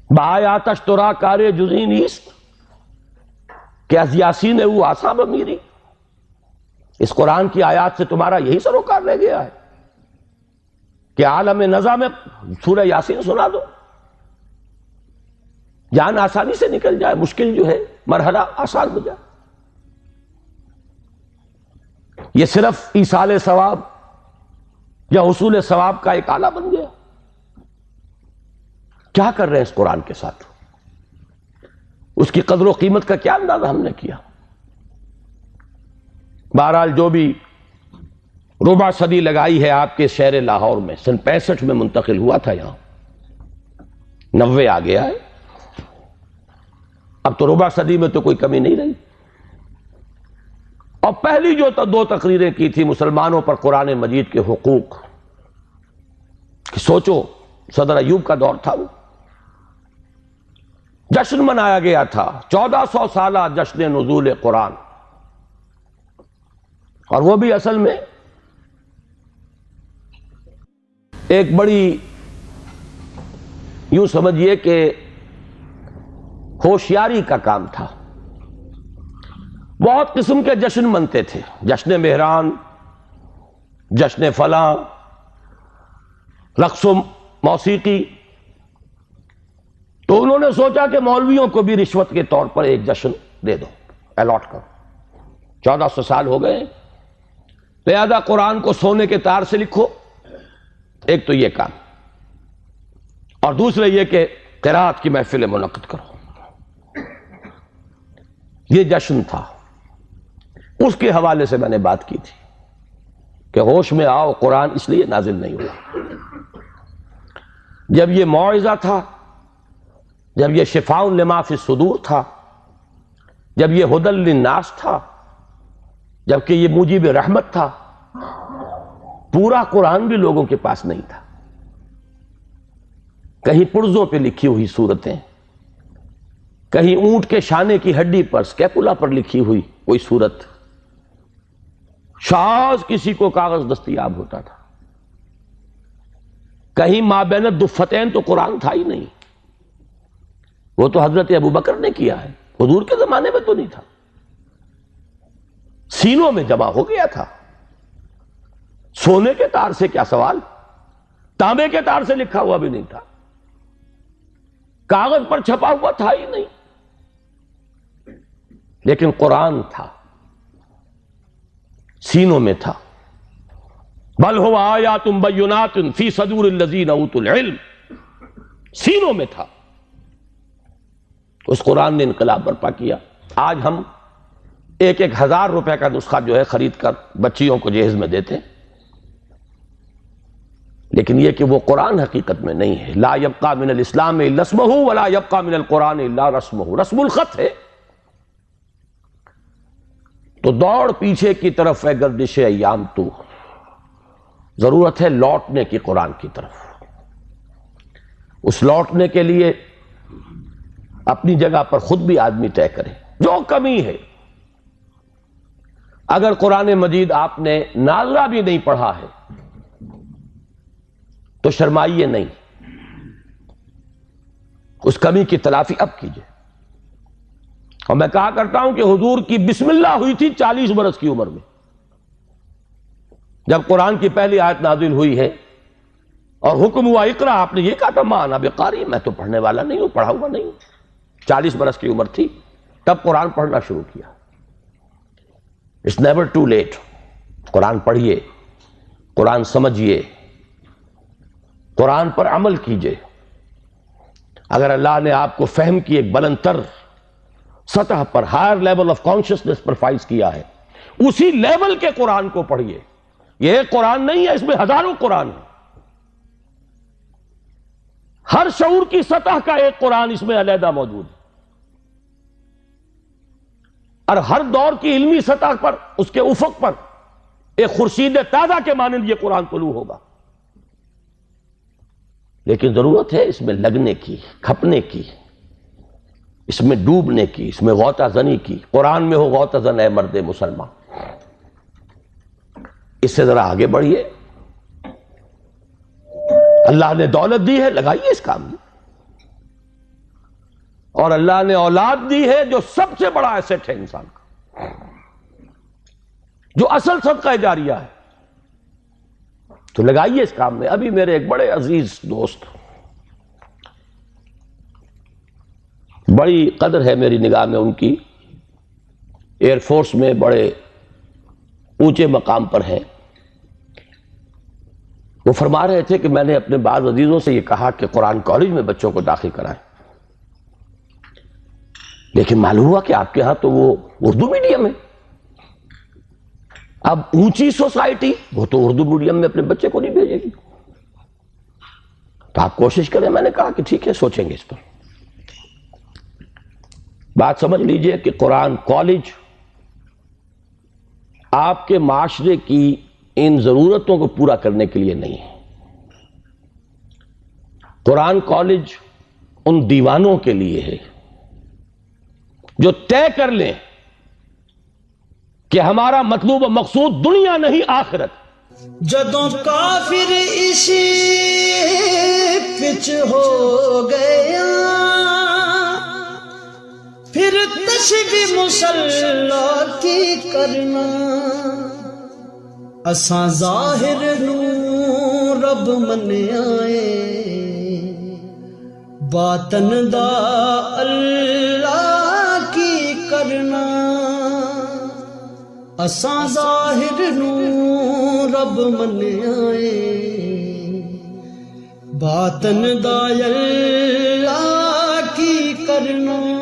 بآیاتش ترا کار جزی نیست کہ از یاسین او آسا بمیری. اس قرآن کی آیات سے تمہارا یہی سروکار رہ گیا ہے کہ عالم نزا میں سورہ یاسین سنا دو، جان آسانی سے نکل جائے، مشکل جو ہے مرحلہ آسان ہو جائے. یہ صرف ایصال ثواب یا حصول ثواب کا ایک آلہ بن گیا. کیا کر رہے ہیں اس قرآن کے ساتھ؟ اس کی قدر و قیمت کا کیا اندازہ ہم نے کیا؟ بہرحال جو بھی ربع صدی لگائی ہے آپ کے شہر لاہور میں، سن 65 میں منتقل ہوا تھا، یہاں 90 آ گیا ہے. اب تو ربع صدی میں تو کوئی کمی نہیں رہی. اور پہلی جو 2 تقریریں کی تھی مسلمانوں پر قرآن مجید کے حقوق، کہ سوچو صدر ایوب کا دور تھا، وہ جشن منایا گیا تھا، 1400 سالہ جشن نزول قرآن. اور وہ بھی اصل میں ایک بڑی یوں سمجھیے کہ ہوشیاری کا کام تھا. بہت قسم کے جشن منتے تھے، جشن مہران، جشن فلاں، رقص و موسیقی. تو انہوں نے سوچا کہ مولویوں کو بھی رشوت کے طور پر ایک جشن دے دو، الاٹ کرو. 1400 سال ہو گئے، لہذا قرآن کو سونے کے تار سے لکھو. ایک تو یہ کام، اور دوسرے یہ کہ قرات کی محفل منعقد کرو. یہ جشن تھا. اس کے حوالے سے میں نے بات کی تھی کہ ہوش میں آؤ، قرآن اس لیے نازل نہیں ہوا. جب یہ موعظہ تھا، جب یہ شفاء لما فی الصدور تھا، جب یہ ھدی للناس تھا، جبکہ یہ موجب رحمت تھا، پورا قرآن بھی لوگوں کے پاس نہیں تھا. کہیں پرزوں پہ لکھی ہوئی صورتیں، کہیں اونٹ کے شانے کی ہڈی پر سکیپولا پر لکھی ہوئی کوئی صورت، شاذ کسی کو کاغذ دستیاب ہوتا تھا. کہیں ما بین الدفتین تو قرآن تھا ہی نہیں. وہ تو حضرت ابوبکر نے کیا ہے، حضور کے زمانے میں تو نہیں تھا. سینوں میں جمع ہو گیا تھا. سونے کے تار سے کیا سوال، تانبے کے تار سے لکھا ہوا بھی نہیں تھا، کاغذ پر چھپا ہوا تھا ہی نہیں. لیکن قرآن تھا، سینوں میں تھا. بل هو آیات بینات فی صدور الذین اوتوا العلم، سینوں میں تھا. اس قرآن نے انقلاب برپا کیا. آج ہم 1,000 روپے کا نسخہ جو ہے خرید کر بچیوں کو جہیز میں دیتے ہیں، لیکن یہ کہ وہ قرآن حقیقت میں نہیں ہے. لا یبقى من الاسلام الا اسمہ ولا یبقى من القرآن الا رسمہ. رسم الخط ہے. تو دوڑ پیچھے کی طرف ہے گردش ایام تو، ضرورت ہے لوٹنے کی قرآن کی طرف. اس لوٹنے کے لیے اپنی جگہ پر خود بھی آدمی طے کرے جو کمی ہے. اگر قرآن مجید آپ نے ناظرہ بھی نہیں پڑھا ہے تو شرمائیے نہیں، اس کمی کی تلافی اب کیجئے. اور میں کہا کرتا ہوں کہ حضور کی بسم اللہ ہوئی تھی 40 برس کی عمر میں، جب قرآن کی پہلی آیت نازل ہوئی ہے اور حکم ہوا اقرا. آپ نے یہ کہا تھا ما انا بقاری، میں تو پڑھنے والا نہیں ہوں، پڑھا ہوا نہیں ہوں. 40 برس کی عمر تھی تب قرآن پڑھنا شروع کیا. It's never too late. قرآن پڑھیے، قرآن سمجھیے، قرآن پر عمل کیجئے. اگر اللہ نے آپ کو فہم کی ایک بلند تر سطح پر، ہائر لیول آف کانشسنس پر فائز کیا ہے، اسی لیول کے قرآن کو پڑھیے. یہ ایک قرآن نہیں ہے، اس میں ہزاروں قرآن ہیں. ہر شعور کی سطح کا ایک قرآن اس میں علیحدہ موجود ہے، اور ہر دور کی علمی سطح پر، اس کے افق پر ایک خورشید تازہ کے مانند یہ قرآن طلوع ہوگا. لیکن ضرورت ہے اس میں لگنے کی، کھپنے کی، اس میں ڈوبنے کی، اس میں غوطہ زنی کی. قرآن میں ہو غوطہ زن اے مرد مسلمان. اس سے ذرا آگے بڑھیے. اللہ نے دولت دی ہے، لگائیے اس کام میں. اور اللہ نے اولاد دی ہے جو سب سے بڑا ایسٹ ہے انسان کا، جو اصل صدقہ جاریہ ہے، تو لگائیے اس کام میں۔ ابھی میرے ایک بڑے عزیز دوست، بڑی قدر ہے میری نگاہ میں ان کی، ایئر فورس میں بڑے اونچے مقام پر ہیں، وہ فرما رہے تھے کہ میں نے اپنے بعض عزیزوں سے یہ کہا کہ قرآن کالج میں بچوں کو داخل کرائیں، لیکن معلوم ہوا کہ آپ کے ہاں تو وہ اردو میڈیم ہے۔ اب اونچی سوسائٹی وہ تو اردو میڈیم میں اپنے بچے کو نہیں بھیجے گی، تو آپ کوشش کریں۔ میں نے کہا کہ ٹھیک ہے، سوچیں گے اس پر۔ بات سمجھ لیجئے کہ قرآن کالج آپ کے معاشرے کی ان ضرورتوں کو پورا کرنے کے لیے نہیں ہے۔ قرآن کالج ان دیوانوں کے لیے ہے جو طے کر لیں کہ ہمارا مطلوب و مقصود دنیا نہیں آخرت۔ جدوں کافر اسی پچ ہو گیا، پھر تشبیہ مسلح کی کرنا، اساں ظاہر نو رب منیا اے، باطن دا اللہ کی کرنا، اساں ظاہر نو رب منیا اے، باطن دا اللہ کی کرنا۔